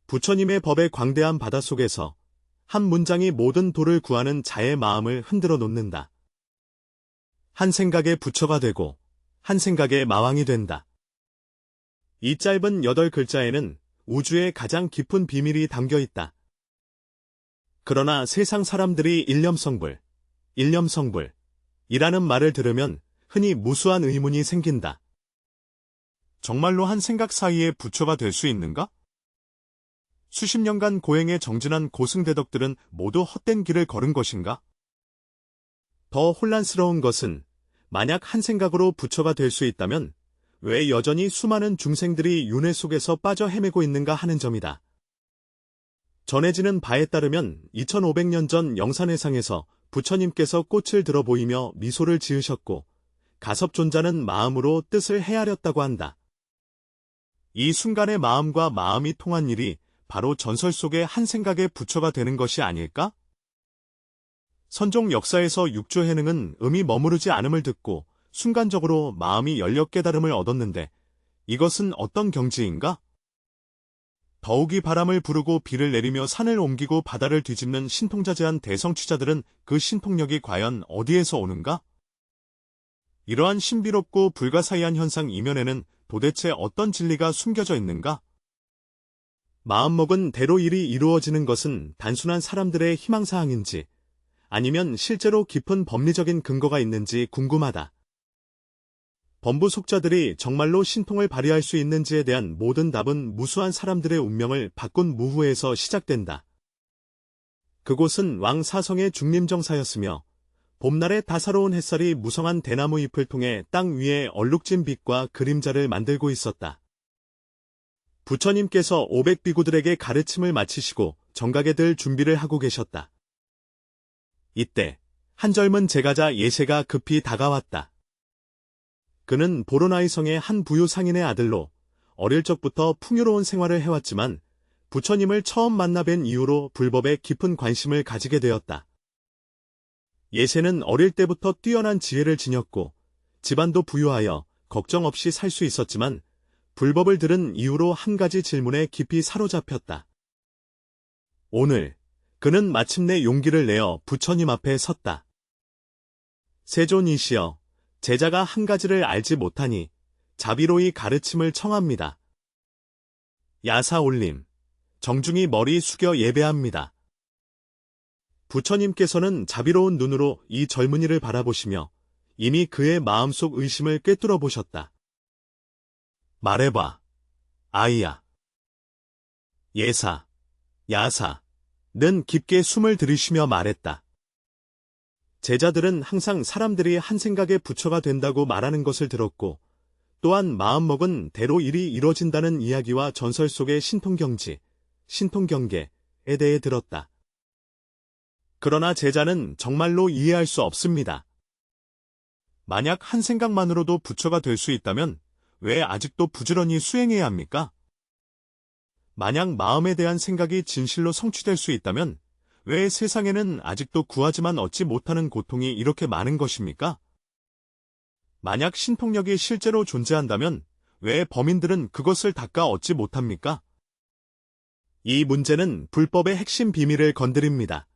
부처님의 법의 광대한 바닷속에서 한 문장이 모든 도를 구하는 자의 마음을 흔들어 놓는다. 한 생각에 부처가 되고 한 생각에 마왕이 된다. 이 짧은 8글자에는 우주의 가장 깊은 비밀이 담겨 있다. 그러나 세상 사람들이 일념성불, 일념성불이라는 말을 들으면 흔히 무수한 의문이 생긴다. 정말로 한 생각 사이에 부처가 될 수 있는가? 수십 년간 고행에 정진한 고승대덕들은 모두 헛된 길을 걸은 것인가? 더 혼란스러운 것은 만약 한 생각으로 부처가 될 수 있다면 왜 여전히 수많은 중생들이 윤회 속에서 빠져 헤매고 있는가 하는 점이다. 전해지는 바에 따르면 2500년 전 영산회상에서 부처님께서 꽃을 들어 보이며 미소를 지으셨고 가섭존자는 마음으로 뜻을 헤아렸다고 한다. 이 순간의 마음과 마음이 통한 일이 바로 전설 속의 한 생각의 부처가 되는 것이 아닐까? 선종 역사에서 육조해능은 음이 머무르지 않음을 듣고 순간적으로 마음이 열려 깨달음을 얻었는데 이것은 어떤 경지인가? 더욱이 바람을 부르고 비를 내리며 산을 옮기고 바다를 뒤집는 신통자제한 대성취자들은 그 신통력이 과연 어디에서 오는가? 이러한 신비롭고 불가사의한 현상 이면에는 도대체 어떤 진리가 숨겨져 있는가? 마음먹은 대로 일이 이루어지는 것은 단순한 사람들의 희망사항인지 아니면 실제로 깊은 법리적인 근거가 있는지 궁금하다. 범부 속자들이 정말로 신통을 발휘할 수 있는지에 대한 모든 답은 무수한 사람들의 운명을 바꾼 무후에서 시작된다. 그곳은 왕 사성의 중림정사였으며 봄날의 다사로운 햇살이 무성한 대나무 잎을 통해 땅 위에 얼룩진 빛과 그림자를 만들고 있었다. 부처님께서 500비구들에게 가르침을 마치시고 정각에 들 준비를 하고 계셨다. 이때 한 젊은 제가자 예세가 급히 다가왔다. 그는 보로나이 성의 한 부유 상인의 아들로 어릴 적부터 풍요로운 생활을 해왔지만 부처님을 처음 만나 뵌 이후로 불법에 깊은 관심을 가지게 되었다. 예세는 어릴 때부터 뛰어난 지혜를 지녔고 집안도 부유하여 걱정 없이 살 수 있었지만 불법을 들은 이후로 한 가지 질문에 깊이 사로잡혔다. 오늘 그는 마침내 용기를 내어 부처님 앞에 섰다. 세존이시여, 제자가 한 가지를 알지 못하니 자비로이 가르침을 청합니다. 야사 올림, 정중히 머리 숙여 예배합니다. 부처님께서는 자비로운 눈으로 이 젊은이를 바라보시며 이미 그의 마음속 의심을 꿰뚫어 보셨다. 말해봐, 아이야. 예사, 야사는 깊게 숨을 들이쉬며 말했다. 제자들은 항상 사람들이 한 생각에 부처가 된다고 말하는 것을 들었고 또한 마음먹은 대로 일이 이뤄진다는 이야기와 전설 속의 신통경지, 신통경계에 대해 들었다. 그러나 제자는 정말로 이해할 수 없습니다. 만약 한 생각만으로도 부처가 될 수 있다면 왜 아직도 부지런히 수행해야 합니까? 만약 마음에 대한 생각이 진실로 성취될 수 있다면 왜 세상에는 아직도 구하지만 얻지 못하는 고통이 이렇게 많은 것입니까? 만약 신통력이 실제로 존재한다면 왜 범인들은 그것을 닦아 얻지 못합니까? 이 문제는 불법의 핵심 비밀을 건드립니다.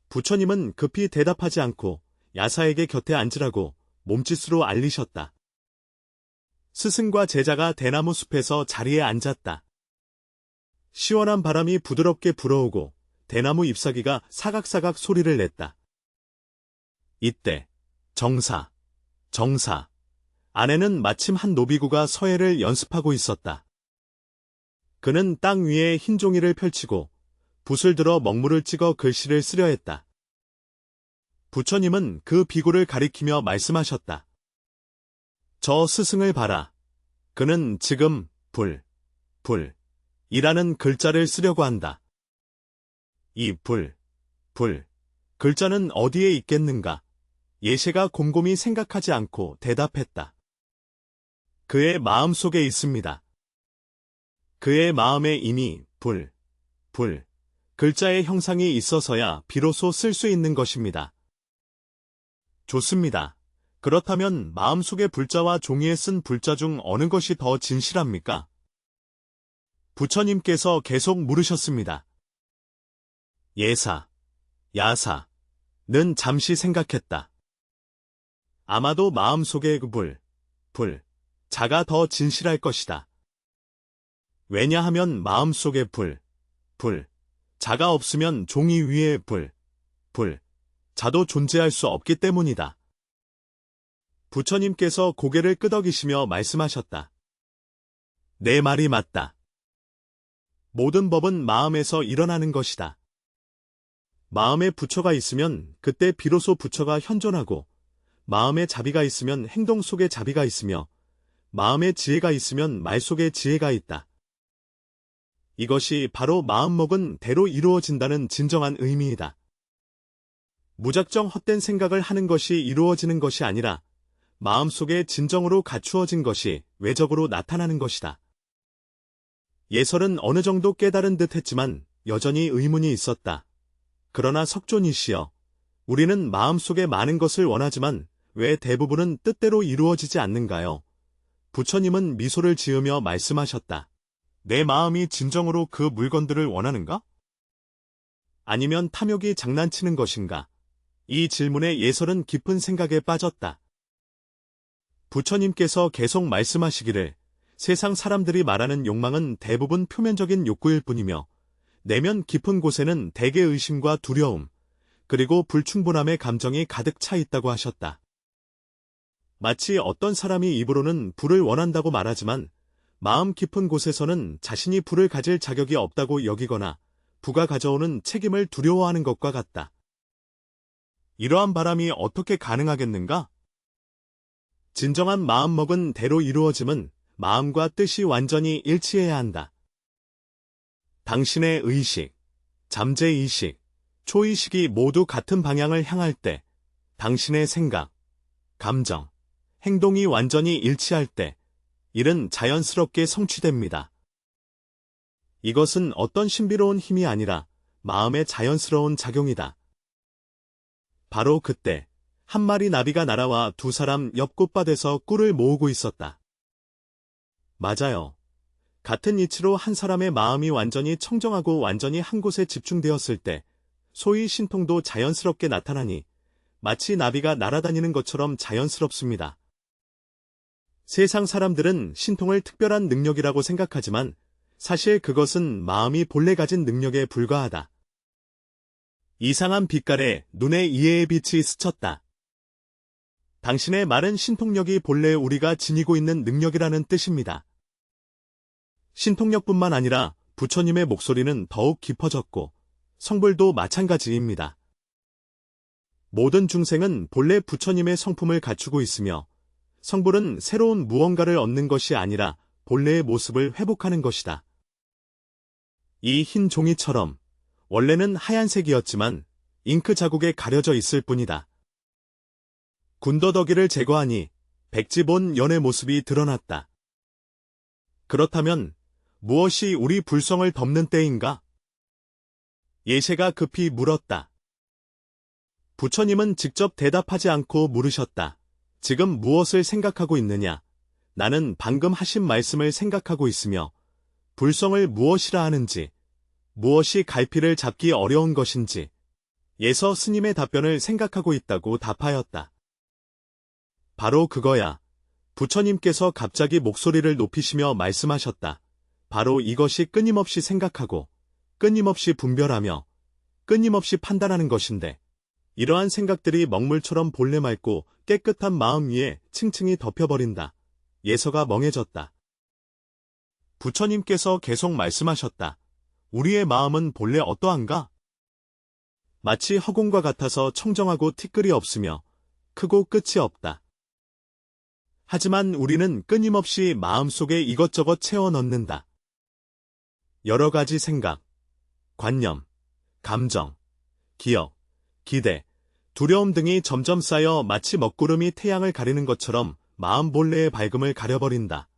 부처님은 급히 대답하지 않고 야사에게 곁에 앉으라고 몸짓으로 알리셨다. 스승과 제자가 대나무 숲에서 자리에 앉았다. 시원한 바람이 부드럽게 불어오고 대나무 잎사귀가 사각사각 소리를 냈다. 이때 정사 안에는 마침 한 노비구가 서예를 연습하고 있었다. 그는 땅 위에 흰 종이를 펼치고 붓을 들어 먹물을 찍어 글씨를 쓰려 했다. 부처님은 그 비구를 가리키며 말씀하셨다. 저 스승을 봐라. 그는 지금 불이라는 글자를 쓰려고 한다. 이 글자는 어디에 있겠는가? 예세가 곰곰이 생각하지 않고 대답했다. 그의 마음 속에 있습니다. 그의 마음에 이미 글자의 형상이 있어서야 비로소 쓸 수 있는 것입니다. 좋습니다. 그렇다면 마음속의 불자와 종이에 쓴 불자 중 어느 것이 더 진실합니까? 부처님께서 계속 물으셨습니다. 예사, 야사는 잠시 생각했다. 아마도 마음속의 자가 더 진실할 것이다. 왜냐하면 마음속의 자가 없으면 종이 위에 자도 존재할 수 없기 때문이다. 부처님께서 고개를 끄덕이시며 말씀하셨다. 내 말이 맞다. 모든 법은 마음에서 일어나는 것이다. 마음에 부처가 있으면 그때 비로소 부처가 현존하고, 마음에 자비가 있으면 행동 속에 자비가 있으며, 마음에 지혜가 있으면 말 속에 지혜가 있다. 이것이 바로 마음먹은 대로 이루어진다는 진정한 의미이다. 무작정 헛된 생각을 하는 것이 이루어지는 것이 아니라 마음속에 진정으로 갖추어진 것이 외적으로 나타나는 것이다. 예설은 어느 정도 깨달은 듯 했지만 여전히 의문이 있었다. 그러나 석존이시여, 우리는 마음속에 많은 것을 원하지만 왜 대부분은 뜻대로 이루어지지 않는가요? 부처님은 미소를 지으며 말씀하셨다. 내 마음이 진정으로 그 물건들을 원하는가? 아니면 탐욕이 장난치는 것인가? 이 질문에 예설은 깊은 생각에 빠졌다. 부처님께서 계속 말씀하시기를, 세상 사람들이 말하는 욕망은 대부분 표면적인 욕구일 뿐이며, 내면 깊은 곳에는 대개 의심과 두려움, 그리고 불충분함의 감정이 가득 차 있다고 하셨다. 마치 어떤 사람이 입으로는 불을 원한다고 말하지만, 마음 깊은 곳에서는 자신이 불을 가질 자격이 없다고 여기거나, 부가 가져오는 책임을 두려워하는 것과 같다. 이러한 바람이 어떻게 가능하겠는가? 진정한 마음먹은 대로 이루어짐은 마음과 뜻이 완전히 일치해야 한다. 당신의 의식, 잠재의식, 초의식이 모두 같은 방향을 향할 때, 당신의 생각, 감정, 행동이 완전히 일치할 때, 일은 자연스럽게 성취됩니다. 이것은 어떤 신비로운 힘이 아니라 마음의 자연스러운 작용이다. 바로 그때 한 마리 나비가 날아와 두 사람 옆 꽃밭에서 꿀을 모으고 있었다. 맞아요. 같은 이치로 한 사람의 마음이 완전히 청정하고 완전히 한 곳에 집중되었을 때 소위 신통도 자연스럽게 나타나니 마치 나비가 날아다니는 것처럼 자연스럽습니다. 세상 사람들은 신통을 특별한 능력이라고 생각하지만 사실 그것은 마음이 본래 가진 능력에 불과하다. 이상한 빛깔에 눈에 이해의 빛이 스쳤다. 당신의 말은 신통력이 본래 우리가 지니고 있는 능력이라는 뜻입니다. 신통력뿐만 아니라 부처님의 목소리는 더욱 깊어졌고 성불도 마찬가지입니다. 모든 중생은 본래 부처님의 성품을 갖추고 있으며 성불은 새로운 무언가를 얻는 것이 아니라 본래의 모습을 회복하는 것이다. 이 흰 종이처럼 원래는 하얀색이었지만 잉크 자국에 가려져 있을 뿐이다. 군더더기를 제거하니 백지본 연의 모습이 드러났다. 그렇다면 무엇이 우리 불성을 덮는 때인가? 예세가 급히 물었다. 부처님은 직접 대답하지 않고 물으셨다. 지금 무엇을 생각하고 있느냐? 나는 방금 하신 말씀을 생각하고 있으며 불성을 무엇이라 하는지, 무엇이 갈피를 잡기 어려운 것인지 예서 스님의 답변을 생각하고 있다고 답하였다. 바로 그거야. 부처님께서 갑자기 목소리를 높이시며 말씀하셨다. 바로 이것이 끊임없이 생각하고 끊임없이 분별하며 끊임없이 판단하는 것인데 이러한 생각들이 먹물처럼 본래 맑고 깨끗한 마음 위에 층층이 덮여버린다. 예서가 멍해졌다. 부처님께서 계속 말씀하셨다. 우리의 마음은 본래 어떠한가? 마치 허공과 같아서 청정하고 티끌이 없으며 크고 끝이 없다. 하지만 우리는 끊임없이 마음속에 이것저것 채워 넣는다. 여러 가지 생각, 관념, 감정, 기억, 기대, 두려움 등이 점점 쌓여 마치 먹구름이 태양을 가리는 것처럼 마음 본래의 밝음을 가려버린다.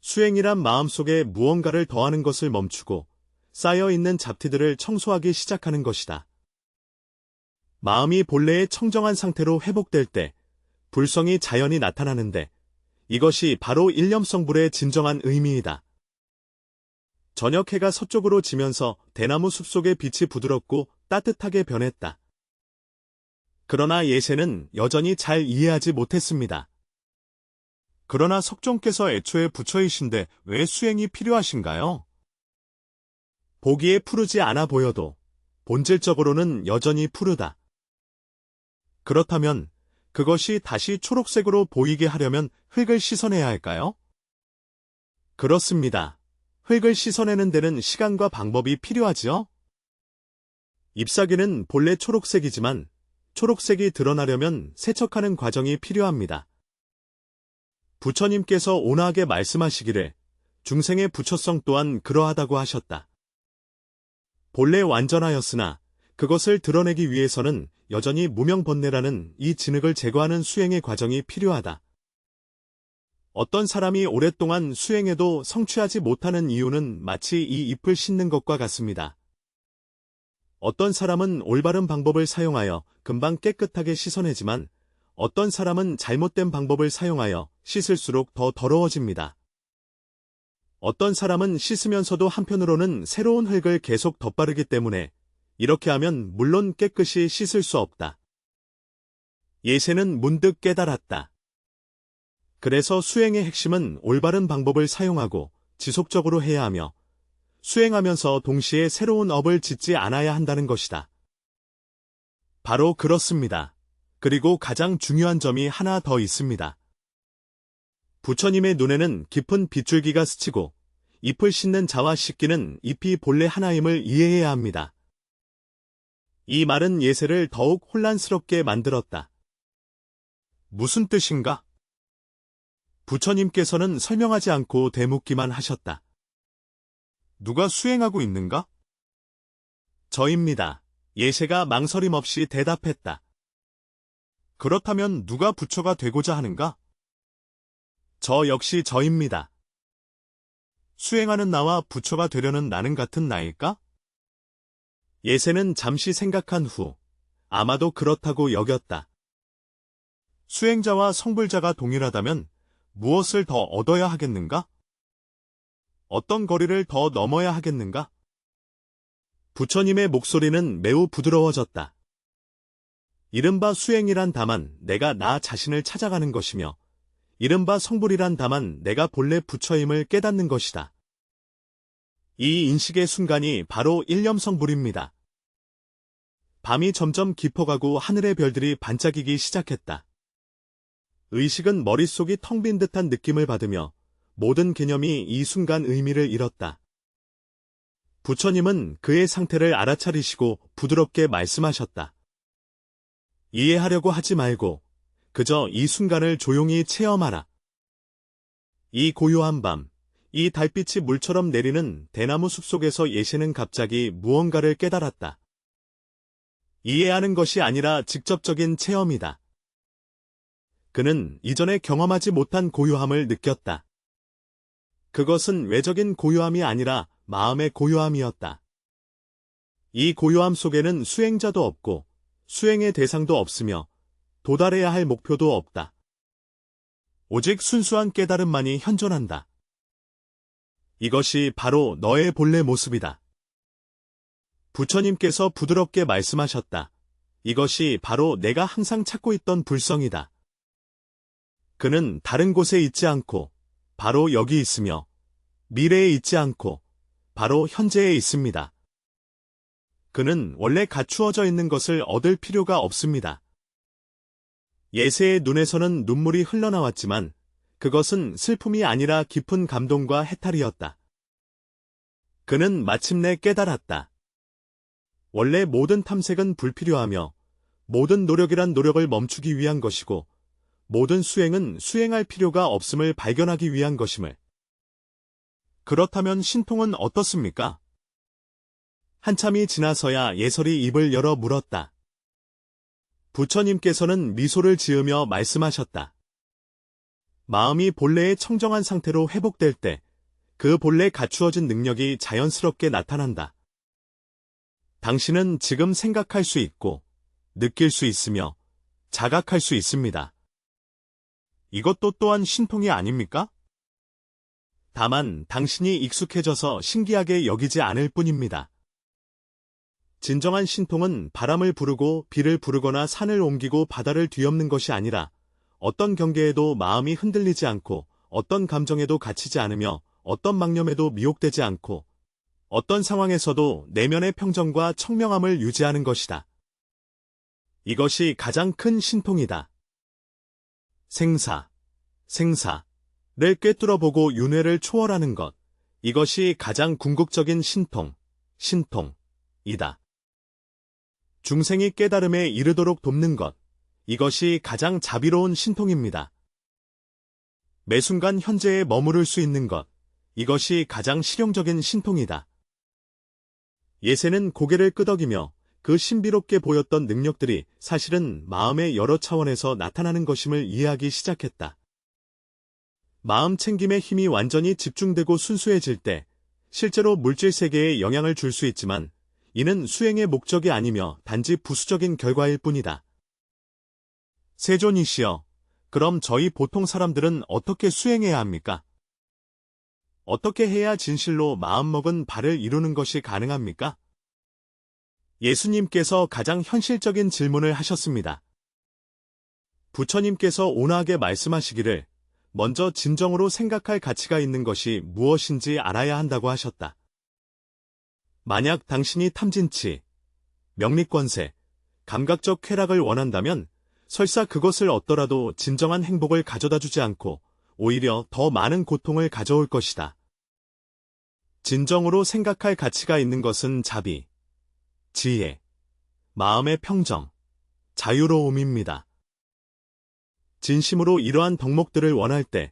수행이란 마음속에 무언가를 더하는 것을 멈추고 쌓여있는 잡티들을 청소하기 시작하는 것이다. 마음이 본래의 청정한 상태로 회복될 때 불성이 자연히 나타나는데 이것이 바로 일념성불의 진정한 의미이다. 저녁 해가 서쪽으로 지면서 대나무 숲속의 빛이 부드럽고 따뜻하게 변했다. 그러나 예세는 여전히 잘 이해하지 못했습니다. 그러나 석종께서 애초에 부처이신데 왜 수행이 필요하신가요? 보기에 푸르지 않아 보여도 본질적으로는 여전히 푸르다. 그렇다면 그것이 다시 초록색으로 보이게 하려면 흙을 씻어내야 할까요? 그렇습니다. 흙을 씻어내는 데는 시간과 방법이 필요하지요? 잎사귀는 본래 초록색이지만 초록색이 드러나려면 세척하는 과정이 필요합니다. 부처님께서 온화하게 말씀하시기를 중생의 부처성 또한 그러하다고 하셨다. 본래 완전하였으나 그것을 드러내기 위해서는 여전히 무명번뇌라는 이 진흙을 제거하는 수행의 과정이 필요하다. 어떤 사람이 오랫동안 수행해도 성취하지 못하는 이유는 마치 이 잎을 씻는 것과 같습니다. 어떤 사람은 올바른 방법을 사용하여 금방 깨끗하게 씻어내지만 어떤 사람은 잘못된 방법을 사용하여 씻을수록 더 더러워집니다. 어떤 사람은 씻으면서도 한편으로는 새로운 흙을 계속 덧바르기 때문에 이렇게 하면 물론 깨끗이 씻을 수 없다. 예세는 문득 깨달았다. 그래서 수행의 핵심은 올바른 방법을 사용하고 지속적으로 해야 하며 수행하면서 동시에 새로운 업을 짓지 않아야 한다는 것이다. 바로 그렇습니다. 그리고 가장 중요한 점이 하나 더 있습니다. 부처님의 눈에는 깊은 빗줄기가 스치고 잎을 씻는 자와 씻기는 잎이 본래 하나임을 이해해야 합니다. 이 말은 예세를 더욱 혼란스럽게 만들었다. 무슨 뜻인가? 부처님께서는 설명하지 않고 대묻기만 하셨다. 누가 수행하고 있는가? 저입니다. 예세가 망설임 없이 대답했다. 그렇다면 누가 부처가 되고자 하는가? 저 역시 저입니다. 수행하는 나와 부처가 되려는 나는 같은 나일까? 예세는 잠시 생각한 후 아마도 그렇다고 여겼다. 수행자와 성불자가 동일하다면 무엇을 더 얻어야 하겠는가? 어떤 거리를 더 넘어야 하겠는가? 부처님의 목소리는 매우 부드러워졌다. 이른바 수행이란 다만 내가 나 자신을 찾아가는 것이며 이른바 성불이란 다만 내가 본래 부처임을 깨닫는 것이다. 이 인식의 순간이 바로 일념성불입니다. 밤이 점점 깊어가고 하늘의 별들이 반짝이기 시작했다. 의식은 머릿속이 텅 빈 듯한 느낌을 받으며 모든 개념이 이 순간 의미를 잃었다. 부처님은 그의 상태를 알아차리시고 부드럽게 말씀하셨다. 이해하려고 하지 말고 그저 이 순간을 조용히 체험하라. 이 고요한 밤, 이 달빛이 물처럼 내리는 대나무 숲속에서 예시는 갑자기 무언가를 깨달았다. 이해하는 것이 아니라 직접적인 체험이다. 그는 이전에 경험하지 못한 고요함을 느꼈다. 그것은 외적인 고요함이 아니라 마음의 고요함이었다. 이 고요함 속에는 수행자도 없고 수행의 대상도 없으며 도달해야 할 목표도 없다. 오직 순수한 깨달음만이 현존한다. 이것이 바로 너의 본래 모습이다. 부처님께서 부드럽게 말씀하셨다. 이것이 바로 내가 항상 찾고 있던 불성이다. 그는 다른 곳에 있지 않고 바로 여기 있으며 미래에 있지 않고 바로 현재에 있습니다. 그는 원래 갖추어져 있는 것을 얻을 필요가 없습니다. 예세의 눈에서는 눈물이 흘러나왔지만 그것은 슬픔이 아니라 깊은 감동과 해탈이었다. 그는 마침내 깨달았다. 원래 모든 탐색은 불필요하며 모든 노력이란 노력을 멈추기 위한 것이고 모든 수행은 수행할 필요가 없음을 발견하기 위한 것임을. 그렇다면 신통은 어떻습니까? 한참이 지나서야 예설이 입을 열어 물었다. 부처님께서는 미소를 지으며 말씀하셨다. 마음이 본래의 청정한 상태로 회복될 때 그 본래 갖추어진 능력이 자연스럽게 나타난다. 당신은 지금 생각할 수 있고 느낄 수 있으며 자각할 수 있습니다. 이것도 또한 신통이 아닙니까? 다만 당신이 익숙해져서 신기하게 여기지 않을 뿐입니다. 진정한 신통은 바람을 부르고 비를 부르거나 산을 옮기고 바다를 뒤엎는 것이 아니라 어떤 경계에도 마음이 흔들리지 않고 어떤 감정에도 갇히지 않으며 어떤 망념에도 미혹되지 않고 어떤 상황에서도 내면의 평정과 청명함을 유지하는 것이다. 이것이 가장 큰 신통이다. 생사를 꿰뚫어보고 윤회를 초월하는 것, 이것이 가장 궁극적인 신통이다. 중생이 깨달음에 이르도록 돕는 것, 이것이 가장 자비로운 신통입니다. 매 순간 현재에 머무를 수 있는 것, 이것이 가장 실용적인 신통이다. 예세는 고개를 끄덕이며 그 신비롭게 보였던 능력들이 사실은 마음의 여러 차원에서 나타나는 것임을 이해하기 시작했다. 마음 챙김의 힘이 완전히 집중되고 순수해질 때 실제로 물질 세계에 영향을 줄 수 있지만 이는 수행의 목적이 아니며 단지 부수적인 결과일 뿐이다. 세존이시여, 그럼 저희 보통 사람들은 어떻게 수행해야 합니까? 어떻게 해야 진실로 마음먹은 바를 이루는 것이 가능합니까? 예수님께서 가장 현실적인 질문을 하셨습니다. 부처님께서 온화하게 말씀하시기를 먼저 진정으로 생각할 가치가 있는 것이 무엇인지 알아야 한다고 하셨다. 만약 당신이 탐진치, 명리권세, 감각적 쾌락을 원한다면 설사 그것을 얻더라도 진정한 행복을 가져다 주지 않고 오히려 더 많은 고통을 가져올 것이다. 진정으로 생각할 가치가 있는 것은 자비, 지혜, 마음의 평정, 자유로움입니다. 진심으로 이러한 덕목들을 원할 때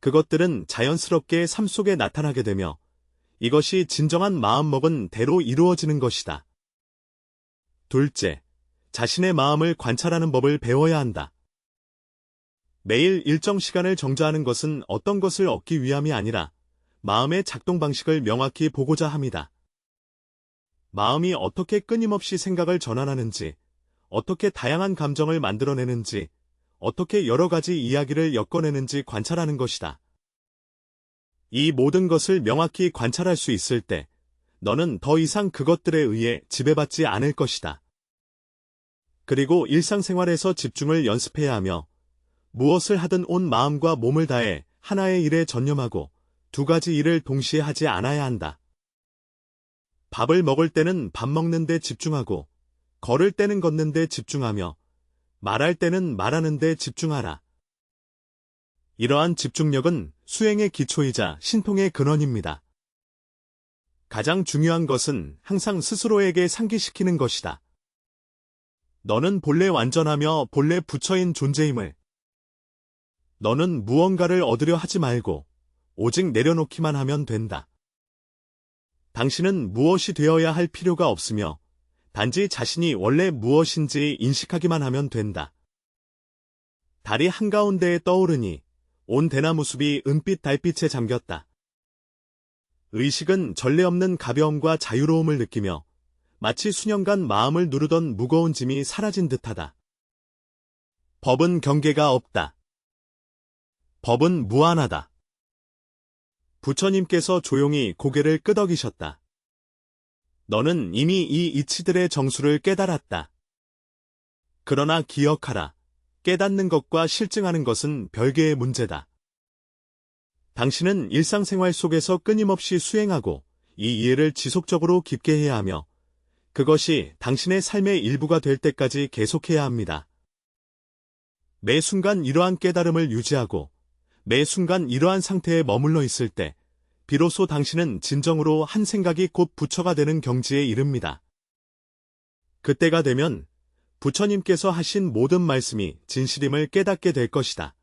그것들은 자연스럽게 삶 속에 나타나게 되며 이것이 진정한 마음먹은 대로 이루어지는 것이다. 둘째, 자신의 마음을 관찰하는 법을 배워야 한다. 매일 일정 시간을 정자하는 것은 어떤 것을 얻기 위함이 아니라 마음의 작동 방식을 명확히 보고자 합니다. 마음이 어떻게 끊임없이 생각을 전환하는지, 어떻게 다양한 감정을 만들어내는지, 어떻게 여러 가지 이야기를 엮어내는지 관찰하는 것이다. 이 모든 것을 명확히 관찰할 수 있을 때 너는 더 이상 그것들에 의해 지배받지 않을 것이다. 그리고 일상생활에서 집중을 연습해야 하며 무엇을 하든 온 마음과 몸을 다해 하나의 일에 전념하고 두 가지 일을 동시에 하지 않아야 한다. 밥을 먹을 때는 밥 먹는 데 집중하고 걸을 때는 걷는 데 집중하며 말할 때는 말하는 데 집중하라. 이러한 집중력은 수행의 기초이자 신통의 근원입니다. 가장 중요한 것은 항상 스스로에게 상기시키는 것이다. 너는 본래 완전하며 본래 부처인 존재임을. 너는 무언가를 얻으려 하지 말고 오직 내려놓기만 하면 된다. 당신은 무엇이 되어야 할 필요가 없으며 단지 자신이 원래 무엇인지 인식하기만 하면 된다. 달이 한가운데에 떠오르니 온 대나무 숲이 은빛 달빛에 잠겼다. 의식은 전례 없는 가벼움과 자유로움을 느끼며 마치 수년간 마음을 누르던 무거운 짐이 사라진 듯하다. 법은 경계가 없다. 법은 무한하다. 부처님께서 조용히 고개를 끄덕이셨다. 너는 이미 이 이치들의 정수를 깨달았다. 그러나 기억하라. 깨닫는 것과 실증하는 것은 별개의 문제다. 당신은 일상생활 속에서 끊임없이 수행하고 이 이해를 지속적으로 깊게 해야 하며 그것이 당신의 삶의 일부가 될 때까지 계속해야 합니다. 매 순간 이러한 깨달음을 유지하고 매 순간 이러한 상태에 머물러 있을 때 비로소 당신은 진정으로 한 생각이 곧 부처가 되는 경지에 이릅니다. 그때가 되면 부처님께서 하신 모든 말씀이 진실임을 깨닫게 될 것이다.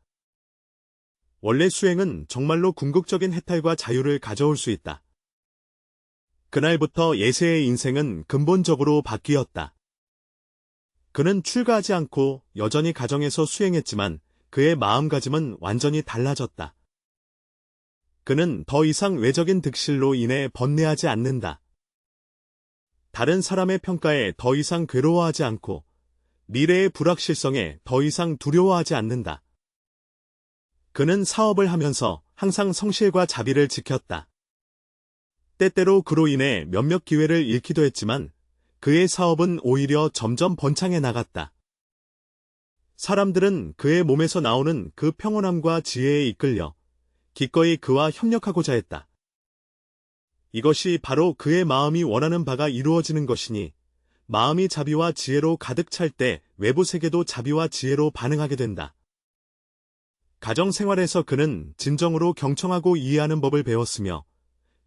원래 수행은 정말로 궁극적인 해탈과 자유를 가져올 수 있다. 그날부터 예세의 인생은 근본적으로 바뀌었다. 그는 출가하지 않고 여전히 가정에서 수행했지만 그의 마음가짐은 완전히 달라졌다. 그는 더 이상 외적인 득실로 인해 번뇌하지 않는다. 다른 사람의 평가에 더 이상 괴로워하지 않고 미래의 불확실성에 더 이상 두려워하지 않는다. 그는 사업을 하면서 항상 성실과 자비를 지켰다. 때때로 그로 인해 몇몇 기회를 잃기도 했지만 그의 사업은 오히려 점점 번창해 나갔다. 사람들은 그의 몸에서 나오는 그 평온함과 지혜에 이끌려 기꺼이 그와 협력하고자 했다. 이것이 바로 그의 마음이 원하는 바가 이루어지는 것이니 마음이 자비와 지혜로 가득 찰 때 외부 세계도 자비와 지혜로 반응하게 된다. 가정 생활에서 그는 진정으로 경청하고 이해하는 법을 배웠으며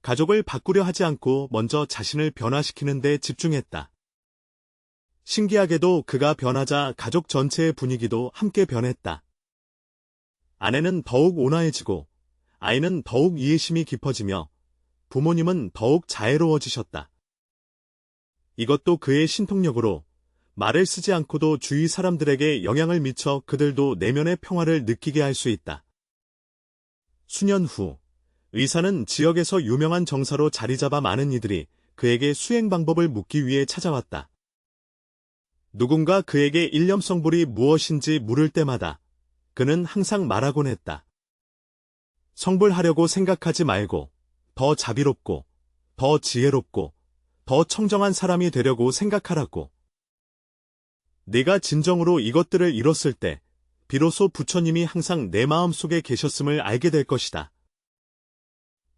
가족을 바꾸려 하지 않고 먼저 자신을 변화시키는 데 집중했다. 신기하게도 그가 변하자 가족 전체의 분위기도 함께 변했다. 아내는 더욱 온화해지고 아이는 더욱 이해심이 깊어지며 부모님은 더욱 자애로워지셨다. 이것도 그의 신통력으로 말을 쓰지 않고도 주위 사람들에게 영향을 미쳐 그들도 내면의 평화를 느끼게 할 수 있다. 수년 후 의사는 지역에서 유명한 정사로 자리 잡아 많은 이들이 그에게 수행 방법을 묻기 위해 찾아왔다. 누군가 그에게 일념성불이 무엇인지 물을 때마다 그는 항상 말하곤 했다. 성불하려고 생각하지 말고 더 자비롭고 더 지혜롭고 더 청정한 사람이 되려고 생각하라고. 내가 진정으로 이것들을 이뤘을 때 비로소 부처님이 항상 내 마음속에 계셨음을 알게 될 것이다.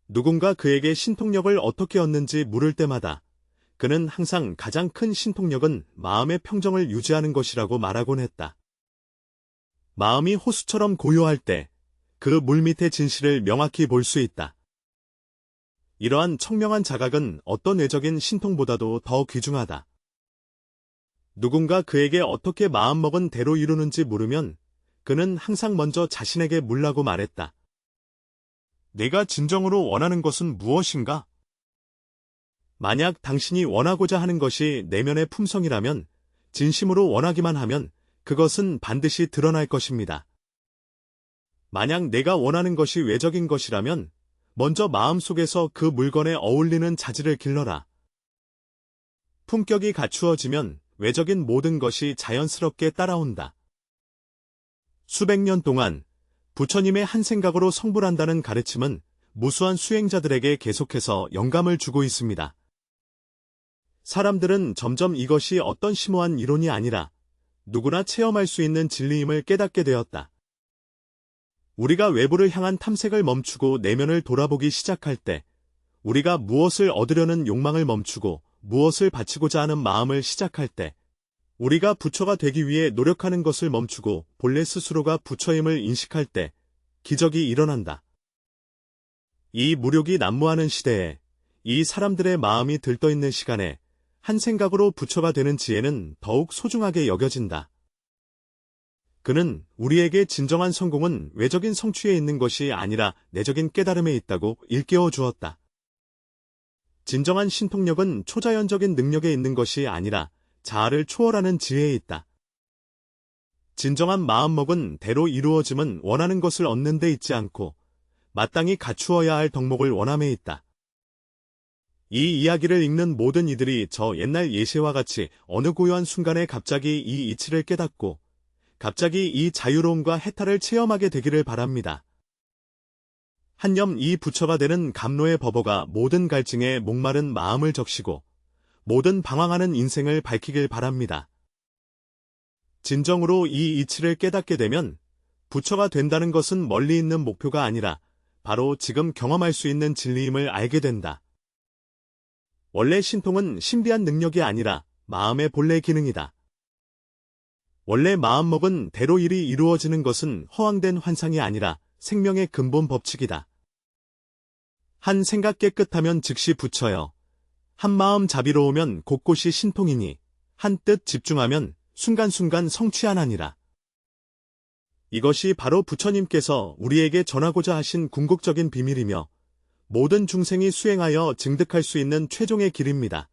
누군가 그에게 신통력을 어떻게 얻는지 물을 때마다 그는 항상 가장 큰 신통력은 마음의 평정을 유지하는 것이라고 말하곤 했다. 마음이 호수처럼 고요할 때 그 물밑의 진실을 명확히 볼 수 있다. 이러한 청명한 자각은 어떤 외적인 신통보다도 더 귀중하다. 누군가 그에게 어떻게 마음먹은 대로 이루는지 물으면 그는 항상 먼저 자신에게 물라고 말했다. 내가 진정으로 원하는 것은 무엇인가? 만약 당신이 원하고자 하는 것이 내면의 품성이라면 진심으로 원하기만 하면 그것은 반드시 드러날 것입니다. 만약 내가 원하는 것이 외적인 것이라면 먼저 마음속에서 그 물건에 어울리는 자질을 길러라. 품격이 갖추어지면 외적인 모든 것이 자연스럽게 따라온다. 수백 년 동안 부처님의 한 생각으로 성불한다는 가르침은 무수한 수행자들에게 계속해서 영감을 주고 있습니다. 사람들은 점점 이것이 어떤 심오한 이론이 아니라 누구나 체험할 수 있는 진리임을 깨닫게 되었다. 우리가 외부를 향한 탐색을 멈추고 내면을 돌아보기 시작할 때 우리가 무엇을 얻으려는 욕망을 멈추고 무엇을 바치고자 하는 마음을 시작할 때 우리가 부처가 되기 위해 노력하는 것을 멈추고 본래 스스로가 부처임을 인식할 때 기적이 일어난다. 이 무력이 난무하는 시대에 이 사람들의 마음이 들떠있는 시간에 한 생각으로 부처가 되는 지혜는 더욱 소중하게 여겨진다. 그는 우리에게 진정한 성공은 외적인 성취에 있는 것이 아니라 내적인 깨달음에 있다고 일깨워 주었다. 진정한 신통력은 초자연적인 능력에 있는 것이 아니라 자아를 초월하는 지혜에 있다. 진정한 마음먹은 대로 이루어짐은 원하는 것을 얻는 데 있지 않고 마땅히 갖추어야 할 덕목을 원함에 있다. 이 이야기를 읽는 모든 이들이 저 옛날 예시와 같이 어느 고요한 순간에 갑자기 이 이치를 깨닫고 갑자기 이 자유로움과 해탈을 체험하게 되기를 바랍니다. 한염 이 부처가 되는 감로의 법어가 모든 갈증에 목마른 마음을 적시고 모든 방황하는 인생을 밝히길 바랍니다. 진정으로 이 이치를 깨닫게 되면 부처가 된다는 것은 멀리 있는 목표가 아니라 바로 지금 경험할 수 있는 진리임을 알게 된다. 원래 신통은 신비한 능력이 아니라 마음의 본래 기능이다. 원래 마음먹은 대로 일이 이루어지는 것은 허황된 환상이 아니라 생명의 근본 법칙이다. 한 생각 깨끗하면 즉시 부처여, 한 마음 자비로우면 곳곳이 신통이니, 한 뜻 집중하면 순간순간 성취하나니라. 이것이 바로 부처님께서 우리에게 전하고자 하신 궁극적인 비밀이며 모든 중생이 수행하여 증득할 수 있는 최종의 길입니다.